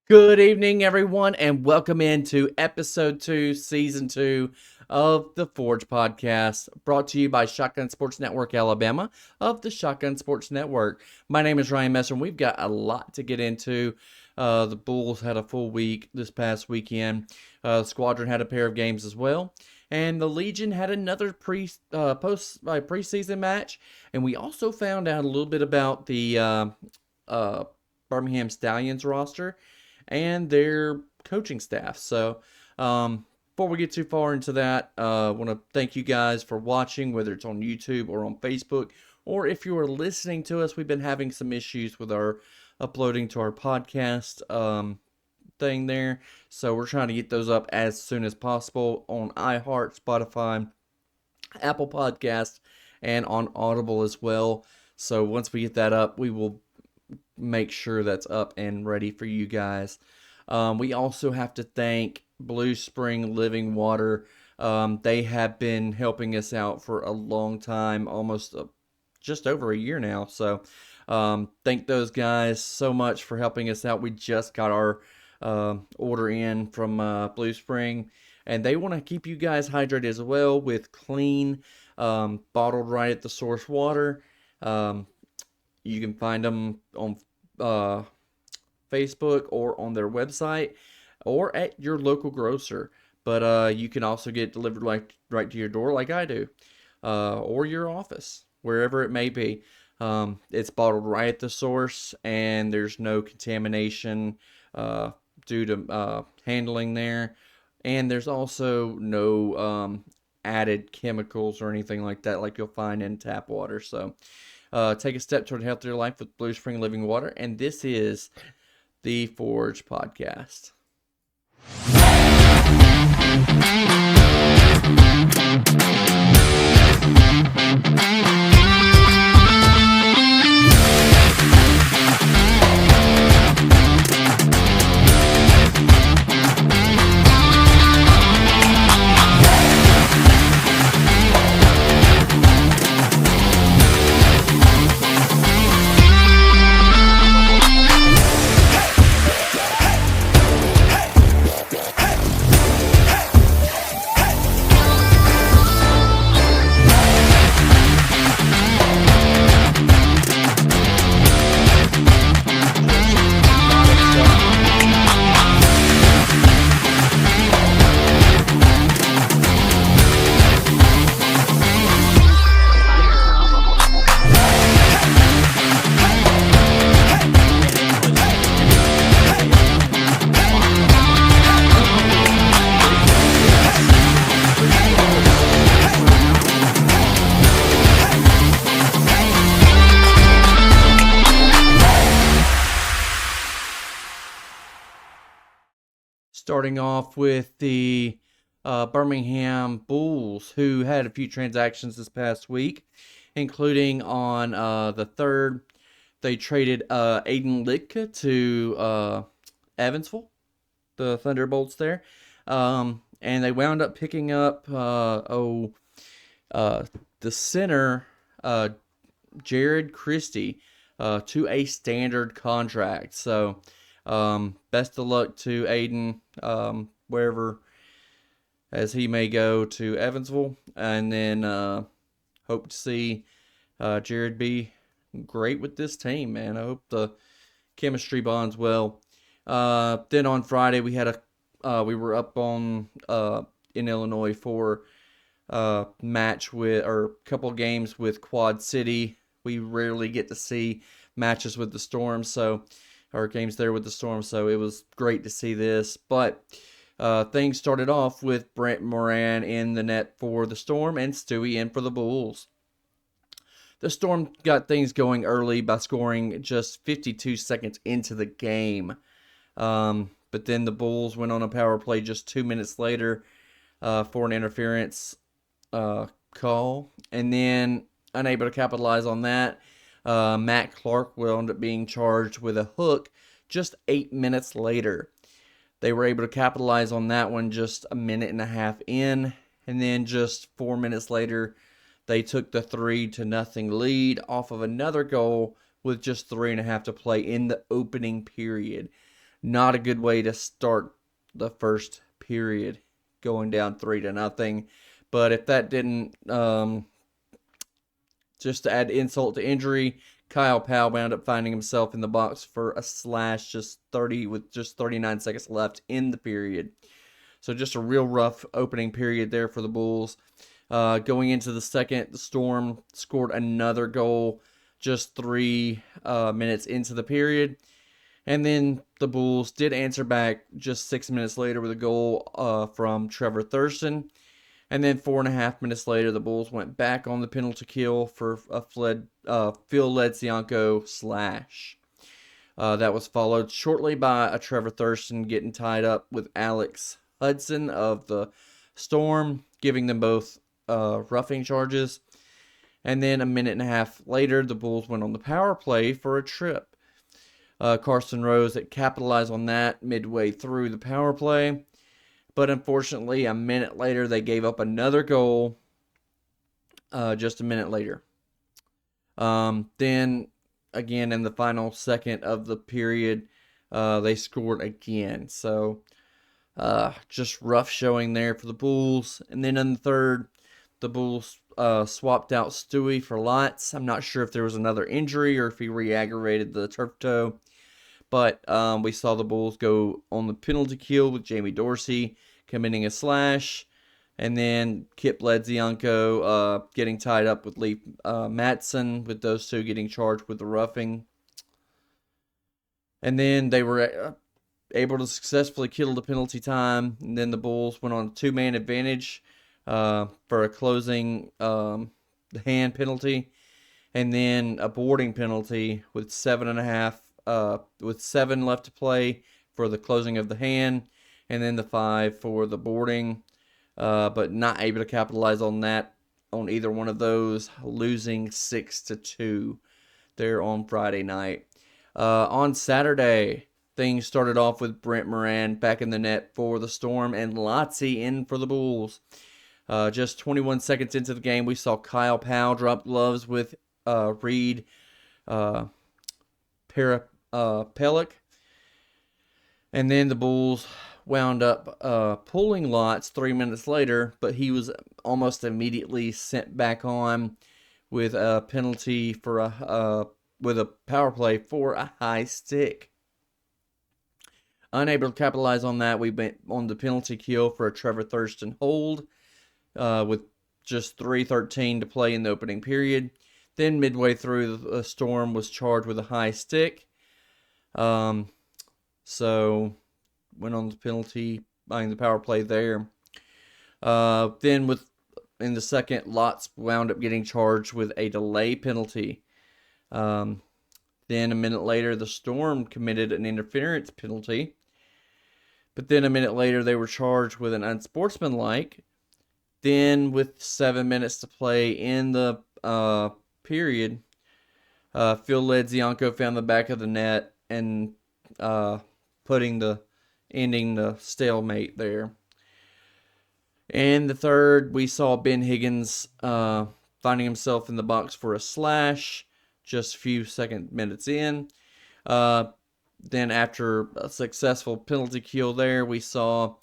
Good evening, everyone, and welcome into episode 2, season 2 of the Forge podcast, brought to you by Shotgun Sports Network Alabama of the Shotgun Sports Network. My name is Ryan Messer, and we've got a lot to get into. The Bulls had a full week this past weekend. Squadron had a pair of games as well, and the Legion had another preseason match. And we also found out a little bit about the Birmingham Stallions roster and their coaching staff. So, before we get too far into that, I want to thank you guys for watching, whether it's on YouTube or on Facebook, or if you are listening to us. We've been having some issues with our uploading to our podcast thing there, so we're trying to get those up as soon as possible on iHeart, Spotify, Apple Podcast, and on Audible as well. So once we get that up, we will make sure that's up and ready for you guys. We also have to thank Blue Spring Living Water. They have been helping us out for a long time, almost just over a year now. So thank those guys so much for helping us out. We just got our order in from Blue Spring, and they want to keep you guys hydrated as well with clean, bottled right at the source water. You can find them on Facebook or on their website or at your local grocer. But you can also get it delivered right to your door like I do, or your office, wherever it may be. It's bottled right at the source, and there's no contamination due to handling there. And there's also no added chemicals or anything like that like you'll find in tap water. So take a step toward a healthier life with Blue Spring Living Water. And this is the Forge Podcast. Starting off with the Birmingham Bulls, who had a few transactions this past week, including on the 3rd, they traded Aiden Litka to Evansville, the Thunderbolts there, and they wound up picking up the center, Jared Christie, to a standard contract. So best of luck to Aiden, wherever as he may go to Evansville, and then hope to see Jared be great with this team, man. I hope the chemistry bonds well. Then on Friday we had we were up on in Illinois for match with, or a couple games with Quad City. We rarely get to see matches with the Storm, or games there with the Storm, so it was great to see this. But things started off with Brent Moran in the net for the Storm and Stewie in for the Bulls. The Storm got things going early by scoring just 52 seconds into the game. But then the Bulls went on a power play just 2 minutes later for an interference call. And then, unable to capitalize on that, Matt Clark will end up being charged with a hook just 8 minutes later. They were able to capitalize on that one just a minute and a half in, and then just 4 minutes later, they took the 3-0 lead off of another goal with just 3.5 to play in the opening period. Not a good way to start the first period, going down 3-0. But if that didn't, just to add insult to injury, Kyle Powell wound up finding himself in the box for a slash with just 39 seconds left in the period. So just a real rough opening period there for the Bulls. Going into the second, the Storm scored another goal just 3 minutes into the period. And then the Bulls did answer back just 6 minutes later with a goal from Trevor Thurston. And then 4.5 minutes later, the Bulls went back on the penalty kill for a Phil Ledzianko slash. That was followed shortly by a Trevor Thurston getting tied up with Alex Hudson of the Storm, giving them both roughing charges. And then a minute and a half later, the Bulls went on the power play for a trip. Carson Rose had capitalized on that midway through the power play. But unfortunately, a minute later, they gave up another goal just a minute later. Then, again, in the final second of the period, they scored again. So, just rough showing there for the Bulls. And then in the third, the Bulls swapped out Stewie for Lotz. I'm not sure if there was another injury or if he re-aggravated the turf toe. But we saw the Bulls go on the penalty kill with Jamie Dorsey committing a slash. And then Kip Ledzianko getting tied up with Lee Matson, with those two getting charged with the roughing. And then they were able to successfully kill the penalty time. And then the Bulls went on a 2-man advantage for a closing hand penalty. And then a boarding penalty with 7.5 with 7 left to play for the closing of the hand, and then the 5 for the boarding, but not able to capitalize on that, on either one of those, losing 6-2 there on Friday night. On Saturday, things started off with Brent Moran back in the net for the Storm and Lotzi in for the Bulls. Just 21 seconds into the game, we saw Kyle Powell drop gloves with Reed Pellick. And then the Bulls wound up pulling Lotz 3 minutes later, but he was almost immediately sent back on with a penalty for with a power play for a high stick. Unable to capitalize on that, we went on the penalty kill for a Trevor Thurston hold with just 3:13 to play in the opening period. Then midway through, the Storm was charged with a high stick. So went on the power play there. Then in the second, Lotz wound up getting charged with a delay penalty. Then a minute later, the Storm committed an interference penalty. But then a minute later, they were charged with an unsportsmanlike. Then with 7 minutes to play in the period, Phil Ledzianko found the back of the net and ending the stalemate there. And the third, we saw Ben Higgins finding himself in the box for a slash just a few minutes in. Then after a successful penalty kill there, we saw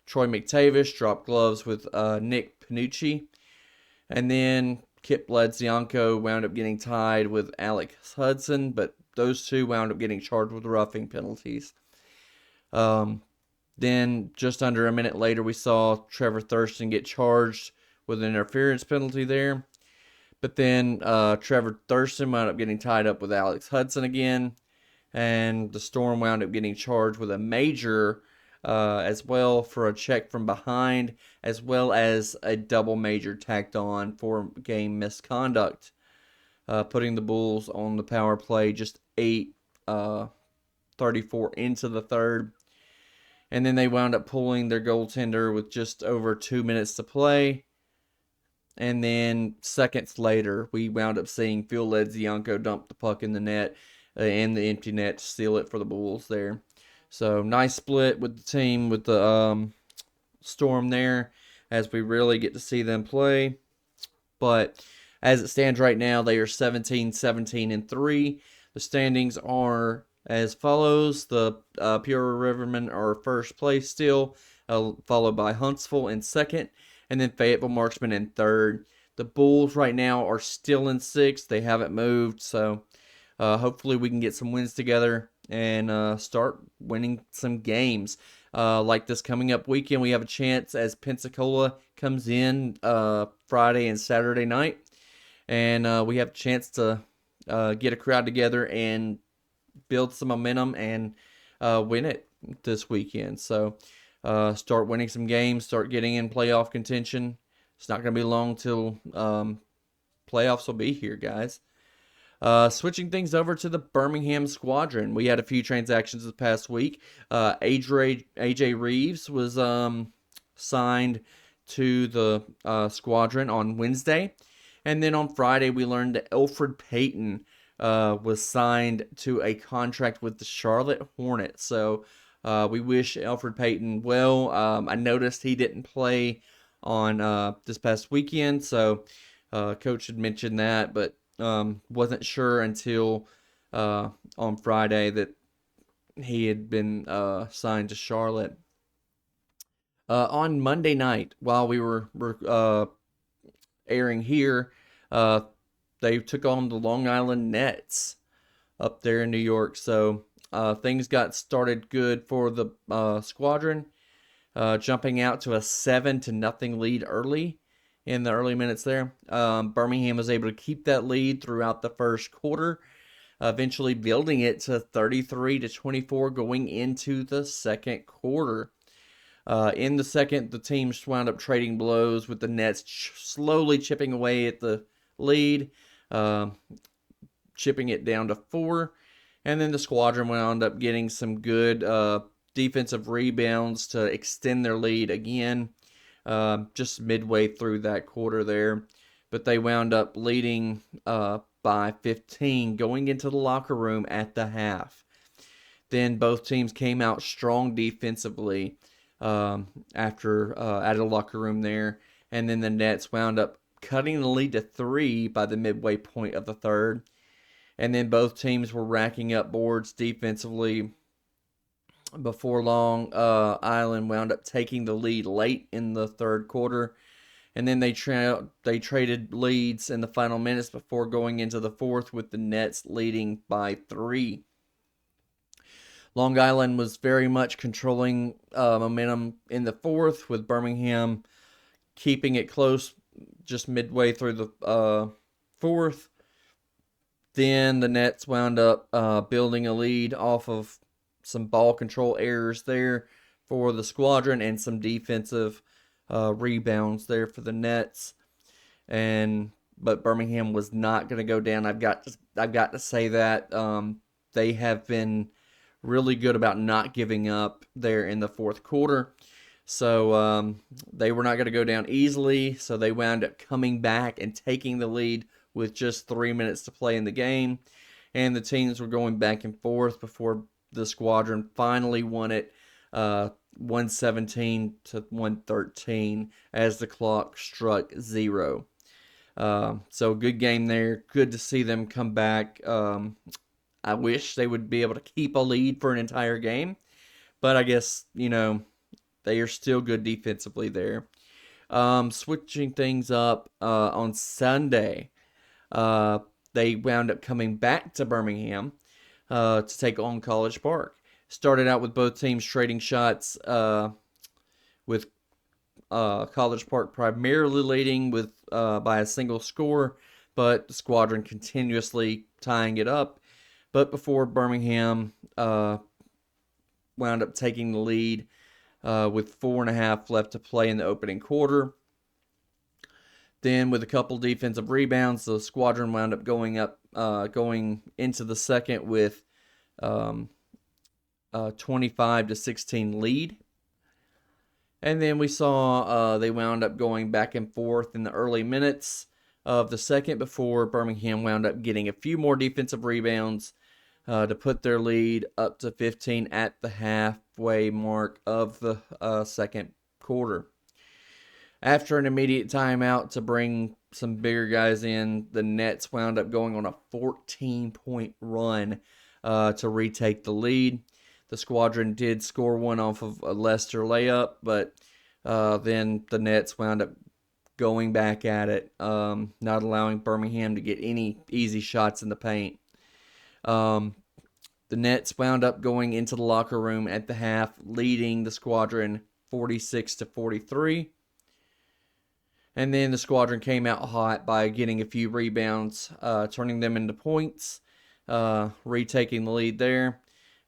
Troy McTavish drop gloves with Nick Panucci. And then Kip Ledzianko wound up getting tied with Alex Hudson, but those two wound up getting charged with roughing penalties. Then just under a minute later, we saw Trevor Thurston get charged with an interference penalty there. But then Trevor Thurston wound up getting tied up with Alex Hudson again. And the Storm wound up getting charged with a major as well for a check from behind, as well as a double major tacked on for game misconduct, putting the Bulls on the power play just 8:34 into the third. And then they wound up pulling their goaltender with just over 2 minutes to play. And then seconds later, we wound up seeing Phil Ledzianko dump the puck in the net and the empty net to seal it for the Bulls there. So nice split with the team, with the Storm there, as we really get to see them play. But as it stands right now, they are 17-17-3. The standings are as follows. The Peoria Rivermen are first place still, followed by Huntsville in second, and then Fayetteville Marksmen in third. The Bulls right now are still in sixth. They haven't moved, so hopefully we can get some wins together and start winning some games. Like this coming up weekend, we have a chance as Pensacola comes in Friday and Saturday night, and we have a chance to get a crowd together and build some momentum and win it this weekend. So start winning some games, start getting in playoff contention. It's not going to be long till playoffs will be here, guys. Switching things over to the Birmingham Squadron, we had a few transactions this past week. AJ Reeves was signed to the Squadron on Wednesday, and then on Friday we learned that Alfred Payton was signed to a contract with the Charlotte Hornets. So we wish Alfred Payton well. I noticed he didn't play on this past weekend, so Coach had mentioned that, but wasn't sure until on Friday that he had been signed to Charlotte. On Monday night, while we were airing here, they took on the Long Island Nets up there in New York. So things got started good for the Squadron, jumping out to a 7-0 lead early in the early minutes there. Birmingham was able to keep that lead throughout the first quarter, eventually building it to 33-24 going into the second quarter. In the second, the teams wound up trading blows with the Nets slowly chipping away at the lead, chipping it down to 4. And then the Squadron wound up getting some good defensive rebounds to extend their lead again, just midway through that quarter there. But they wound up leading by 15 going into the locker room at the half. Then both teams came out strong defensively after out of the locker room there. And then the Nets wound up cutting the lead to 3 by the midway point of the third. And then both teams were racking up boards defensively. Before long, Island wound up taking the lead late in the third quarter. And then they traded leads in the final minutes before going into the fourth, with the Nets leading by 3. Long Island was very much controlling momentum in the fourth, with Birmingham keeping it close just midway through the fourth. Then the Nets wound up building a lead off of some ball control errors there for the Squadron and some defensive rebounds there for the Nets. But Birmingham was not going to go down. I've got to say that they have been really good about not giving up there in the fourth quarter. So they were not going to go down easily. So they wound up coming back and taking the lead with just 3 minutes to play in the game. And the teams were going back and forth before the Squadron finally won it 117-113 as the clock struck 0. So good game there. Good to see them come back. I wish they would be able to keep a lead for an entire game. But I guess, they are still good defensively there. Switching things up on Sunday, they wound up coming back to Birmingham to take on College Park. Started out with both teams trading shots with College Park primarily leading with by a single score, but the Squadron continuously tying it up. But before Birmingham wound up taking the lead with 4.5 left to play in the opening quarter. Then with a couple defensive rebounds, the Squadron wound up going into the second with 25-16 lead. And then we saw they wound up going back and forth in the early minutes of the second before Birmingham wound up getting a few more defensive rebounds to put their lead up to 15 at the halfway mark of the second quarter. After an immediate timeout to bring some bigger guys in, the Nets wound up going on a 14-point run to retake the lead. The Squadron did score one off of a Leicester layup, but then the Nets wound up going back at it, not allowing Birmingham to get any easy shots in the paint. The Nets wound up going into the locker room at the half, leading the Squadron 46-43. And then the Squadron came out hot by getting a few rebounds, turning them into points, retaking the lead there.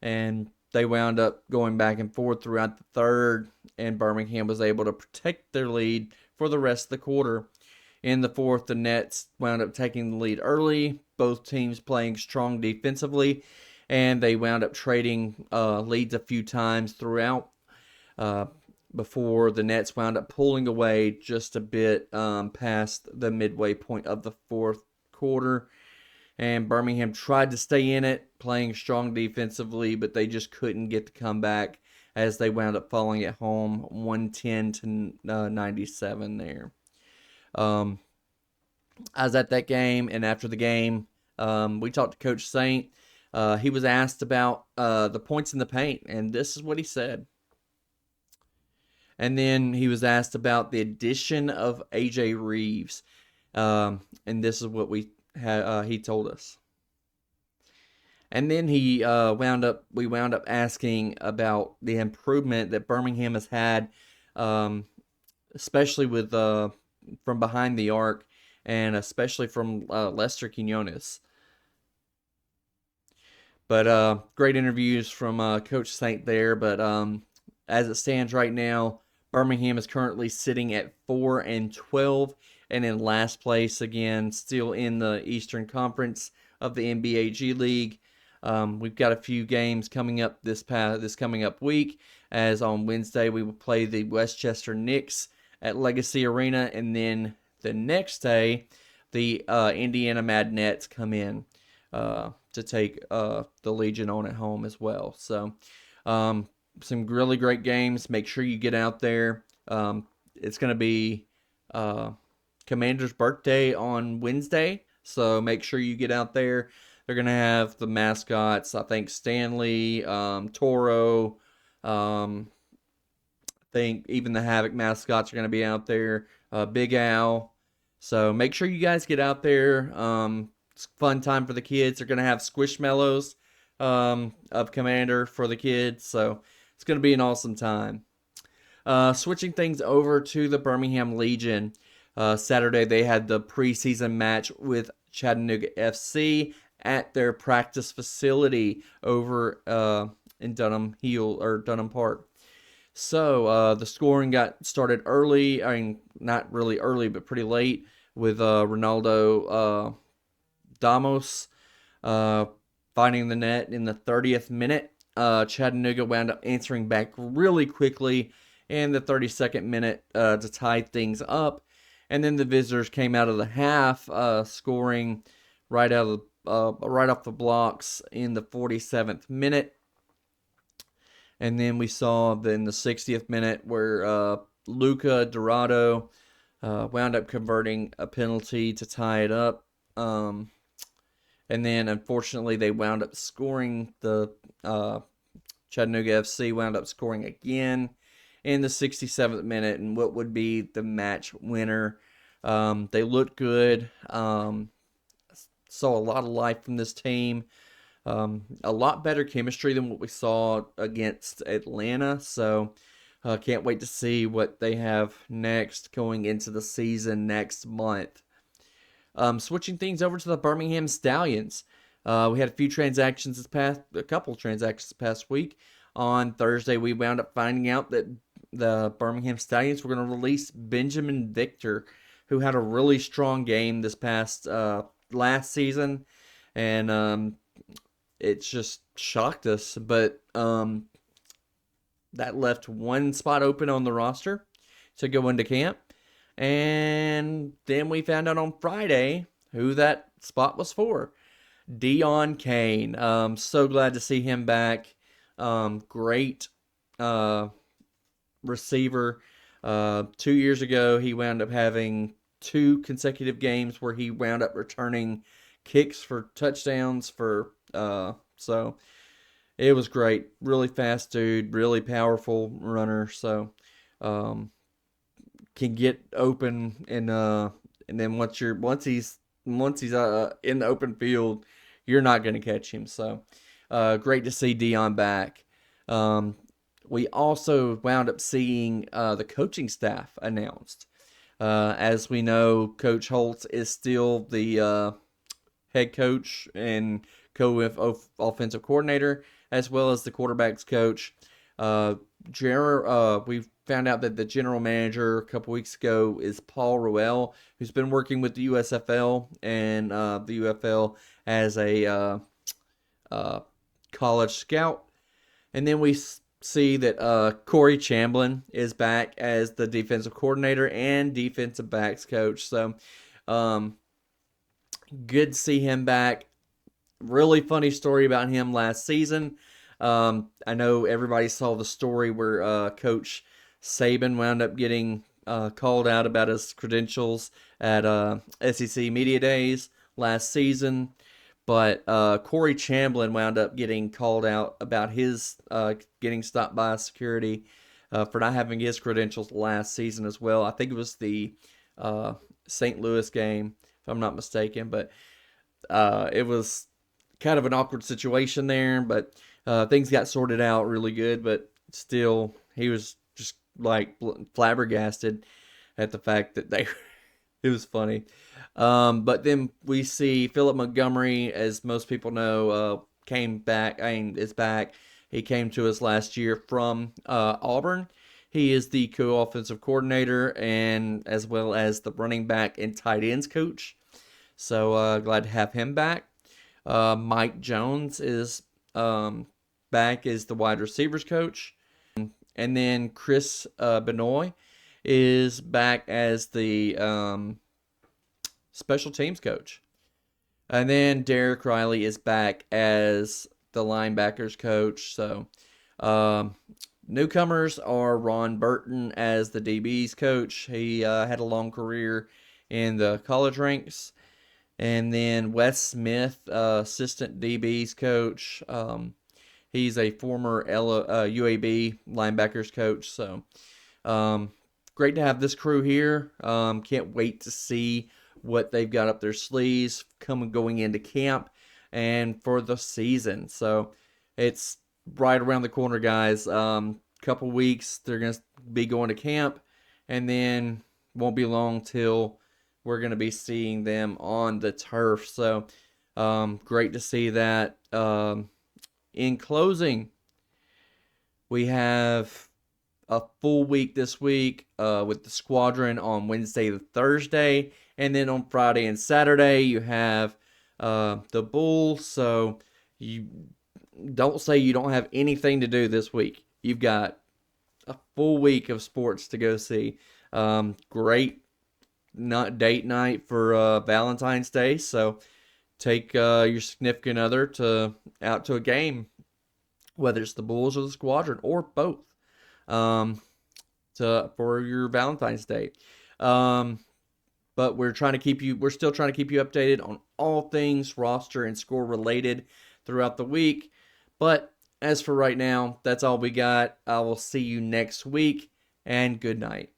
And they wound up going back and forth throughout the third, and Birmingham was able to protect their lead for the rest of the quarter. In the fourth, the Nets wound up taking the lead early, both teams playing strong defensively, and they wound up trading leads a few times throughout before the Nets wound up pulling away just a bit past the midway point of the fourth quarter. And Birmingham tried to stay in it, playing strong defensively, but they just couldn't get the comeback as they wound up falling at home 110-97 there. I was at that game, and after the game, we talked to Coach Saint. He was asked about the points in the paint, and this is what he said. And then he was asked about the addition of A.J. Reeves, and this is what he told us. And then we wound up asking about the improvement that Birmingham has had, especially with from behind the arc, and especially from Lester Quinones. But great interviews from Coach Saint there. But as it stands right now, Birmingham is currently sitting at 4-12 and in last place again, still in the Eastern Conference of the NBA G League. We've got a few games coming up this coming up week, as on Wednesday we will play the Westchester Knicks at Legacy Arena, and then the next day the Indiana Mad Nets come in to take the Legion on at home as well. So some really great games. Make sure you get out there. It's going to be Commander's birthday on Wednesday, so make sure you get out there. They're going to have the mascots, I think Stanley, Toro, I think even the Havoc mascots are going to be out there, Big Al. So make sure you guys get out there. It's a fun time for the kids. They're going to have Squishmallows of Commander for the kids, so it's going to be an awesome time. Switching things over to the Birmingham Legion. Saturday they had the preseason match with Chattanooga FC at their practice facility over in Dunham Park. So the scoring got started early. I mean, not really early, but pretty late with Ronaldo Damos finding the net in the 30th minute. Chattanooga wound up answering back really quickly in the 32nd minute to tie things up. And then the visitors came out of the half, scoring right off the blocks in the 47th minute. And then we saw in the 60th minute where Luca Dorado wound up converting a penalty to tie it up. And then, unfortunately, they wound up scoring. The Chattanooga FC wound up scoring again in the 67th minute, and what would be the match winner. They looked good. Saw a lot of life from this team. A lot better chemistry than what we saw against Atlanta. So can't wait to see what they have next going into the season next month. Switching things over to the Birmingham Stallions. We had a couple transactions this past week. On Thursday, we wound up finding out that the Birmingham Stallions were going to release Benjamin Victor, who had a really strong game this past last season, and it just shocked us. But that left one spot open on the roster to go into camp. And then we found out on Friday who that spot was for. Dion Kane. So glad to see him back. Great receiver. 2 years ago, he wound up having 2 consecutive games where he wound up returning kicks for touchdowns for So it was great. Really fast dude, really powerful runner. So um, can get open and then once he's in the open field, you're not going to catch him. So great to see Dion back. Um, we also wound up seeing the coaching staff announced. As we know, Coach Holtz is still the head coach and offensive coordinator, as well as the quarterbacks coach. We found out that the general manager a couple weeks ago is Paul Ruel, who's been working with the USFL and the UFL as a uh, college scout. And then we see that Corey Chamblin is back as the defensive coordinator and defensive backs coach. So um, good to see him back. Really funny story about him last season. I know everybody saw the story where Coach Saban wound up getting called out about his credentials at SEC Media Days last season. But Corey Chamblin wound up getting called out about his getting stopped by security for not having his credentials last season as well. I think it was the St. Louis game, if I'm not mistaken. But it was kind of an awkward situation there, but things got sorted out really good. But still, he was just like flabbergasted at the fact that they. It was funny. But then we see Philip Montgomery, as most people know, came back. Is back. He came to us last year from Auburn. He is the co-offensive coordinator and as well as the running back and tight ends coach. So glad to have him back. Mike Jones is back as the wide receivers coach. And then Chris Benoit is back as the special teams coach. And then Derek Riley is back as the linebackers coach. So newcomers are Ron Burton as the DBs coach. He had a long career in the college ranks. And then Wes Smith, assistant DBs coach. He's a former UAB linebackers coach. So great to have this crew here. Can't wait to see what they've got up their sleeves going into camp and for the season. So it's right around the corner, guys. Couple weeks, they're going to be going to camp, and then won't be long till we're going to be seeing them on the turf. So great to see that. In closing, we have a full week this week with the Squadron on Wednesday to Thursday. And then on Friday and Saturday, you have the Bulls. So you don't say you don't have anything to do this week. You've got a full week of sports to go see. Great date night for Valentine's Day. So take your significant other out to a game, whether it's the Bulls or the Squadron or both, for your Valentine's Day. But we're still trying to keep you updated on all things roster and score related throughout the week. But as for right now, that's all we got. I will see you next week, and good night.